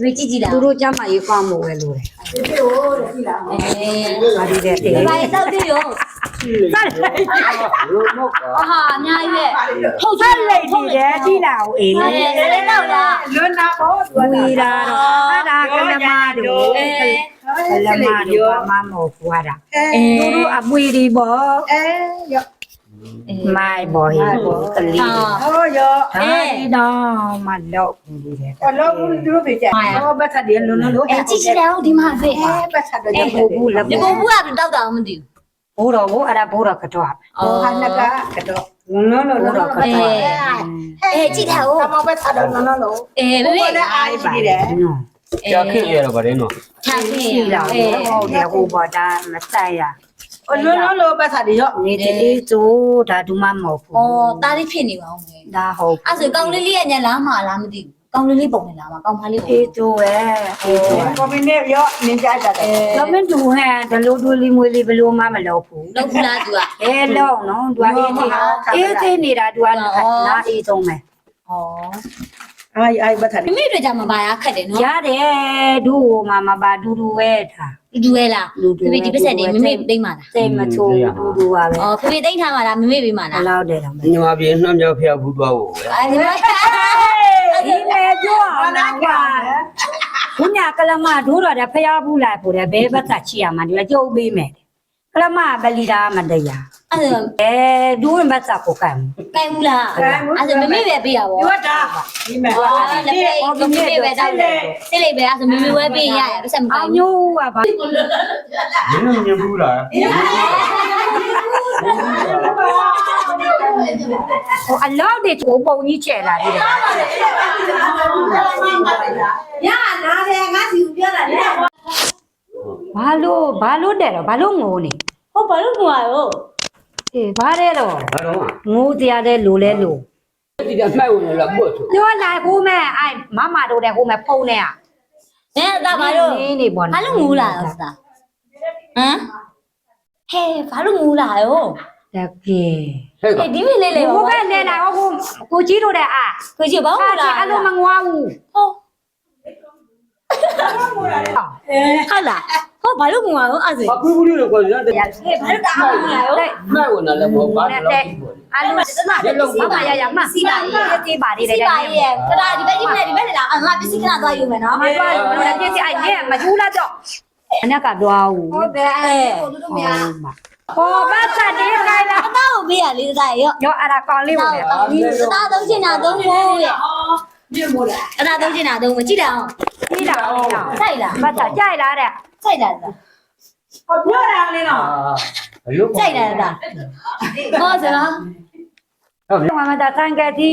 ဖေကြည့်ကြည့်လား သူတို့ကြမှာရေးကောင်းမို့ပဲလို့တယ် ဒီဟိုကြည့်လား ဘာဒီတဲ့တေး ဘာတောက်သေးရော ဆက်လိုက် အဟာအများကြီးပဲဟုတ် ဆက်လိုက်ဒီတဲ့ကြည့်လာဦးအေး တယ်လည်းတော့လား လွန်နာဘောသူက ဝီလာတော့အဲ့ဒါကလမတို့ကလမတို့ဘာမှမဟုတ်ဘူးအဲ့ဒါသူတို့အမွေဒီပေါ့ ရော မိုင်ဘော်ဟီဘောကလေး ဟောရော အဲဒီတော့မလောက်ဘူးတဲ့ အလုံးသူတို့ပြကြဟောဘတ်ထတယ်လွန်လို့ အဲကြည့်ကြည့်တယ်ဒီမှာဖေ ဘတ်ထတယ် အဲ့ဘူးဘူးလက် ဒီကိုဘူးကတော့တောက်တာမသိဘူး ဘိုးတော်ဘိုးအဲ့ဒါဘိုးတော်ကတော့ ဟောဟာနကကတော့နော်နော်နော်ကတော့ အဲကြည့်တယ်ဟုတ် မဘတ်ထတယ်နော်နော်လို့ အဲဖေဖေ နဲ့အားရှိတယ် နော် ကြာခင်းရတော့ဗတယ်နော် ချာခေ ရှိလာဟုတ်တယ်ဟိုဘောဒါမဆိုင်ရ အလွန်လို့ဘတ်ထတယ်ရော နေတလေးဆိုဒါဒူမမဟုတ်ဘူး အော်တားလေးဖြစ်နေပါအောင်မယ် ဒါဟုတ် အဲ့ဆိုကောင်းလေးလေးရဲ့ညလားမလားမသိဘူးကောင်းလေးလေးပုံနေလားမကောင်းဖားလေးပုံ အေးကျိုးပဲအေးကျိုး ကိုမင်းနဲ့ရောနင်းကြတတ်တယ် တော့မင်းတူဟဲ့ဒလိုဒူလီမွေလီဘလို့မှမလုပ်ဘူး လောက်ဘူးလား तू อ่ะ အဲလုံးနော်သူအေးသေးနေတာသူကနားအေးဆုံးပဲ ဩ အိုင်ဘတ်ထတယ် မိမိတို့ကြမှာပါရခက်တယ်နော် ရတယ်ဒူမမပါဒူဒူပဲထား တူတူရဲ့လားဖေဖေဒီပစက်နေမိမိသိမ့်ပါလား စိတ်မချိုးဒူဒူပါပဲ ဩဖေဖေသိမ့်ထားပါလားမိမိပေးပါ ဘ လား လောက်တယ်တော့ ညီမပြေနှမ်းမြောက်ဖျောက်ဘူးသွားဖို့ပဲ အဲဒီမှာ ဒီလေပြောအောင်လားကွာဘုညာကလမဒိုးတော်တဲ့ဖျားဘူးလိုက်ပို့တယ်ဘဲဘက်ကချီရမှာဒီကြုံပေးမယ်ကလမဘလီတာမတရား အဲ့ဒါ အဲဒူးဝင်ဘက်စာကိုကံ ကဲဘူးလားအဲ့ဒါမိမိပဲပေးရပါ ဒီ ဘော ဝတ်တာဒီမဲ့ အော်လက်ဖေးမိမိပဲတောက်တယ်စိတ်လေးပဲအဲ့ဒါမိမိဝဲပေးရရပစက်မ အ ကိုင်းဘူး မျိုးကဘာ မင်းတို့မြင်ဘူးလား ဟိုအလောက်တွေကိုပုံကြီးချဲလာတယ် ရနာတယ်ငါစီကိုပြောတာလေ ဘာလို့တဲ့တော့ဘာလို့ငိုနေ ဟုတ်ဘာလို့ငွာရော အေးဘာတဲ့တော့ ဘာတော့ ငိုတရားတဲ့လူလဲလူ ဒီကမှိုက်ဝင်လာပို့ဆို ပြောလိုက်ဘူးမဲ့အိုင်မမတို့တဲ့ဟိုမဲ့ဖုန်းနဲ့อ่ะ နဲဒါဘာလို့ နေပေါ့ ဘာလို့ငူလာရောစတာဟမ်ဟဲဘာလို့ငူလာရော တကယ် ဟဲ့က အေးဒီမိလေးလေး ဘိုးကလည်းလာဟိုကိုကြီးတို့တဲ့အာ ကိုကြီးဘာလို့လာ အဲ့လိုမငွားဘူး ဟုတ်ဟုတ်လားဟုတ်ဘာလို့ငူလာရောအဲ့ဒါ ဘာဘူးဘူးလို့ကောရတယ် ရဟေးဘာလို့တာမငွားရောတဲ့ မှိုက်ဝင်လာလည်းမဟုတ်ပါဘူး အဲ့လိုမမရမစီပါရေးပါလေးတဲ့ စီပါရဲ့ခဏဒီဘက်ဒီဘက်ဒီဘက်လာငါပစ္စည်းခဏသွားယူမယ်နော် မတော်ဘူးလည်းပြည့်အိုင်နဲ့မယူလာတော့အနကတော့ဘူး ဟုတ်တယ်အဲ့ကိုတို့မရ ဟောဘာစတဲ့ခိုင်းလာ အသားကိုပေးရလေးစားရော ရောအဲ့ဒါကောင်းလေးဝင်တယ် အသားသုံးချင်တာသုံးဖို့ရဲ့ မြေမို့လား အသားသုံးချင်တာသုံးဖို့ကြည့်တယ်အောင် ကြီးလာအောင် ဆိုင်လား မတ်တာကြိုက်လားတဲ့ ဆိုင်လား ဟောပြောတာလေနော် ဘလို့ ဆိုင်လားဒါဟောစလား မမတာတန်ကတိ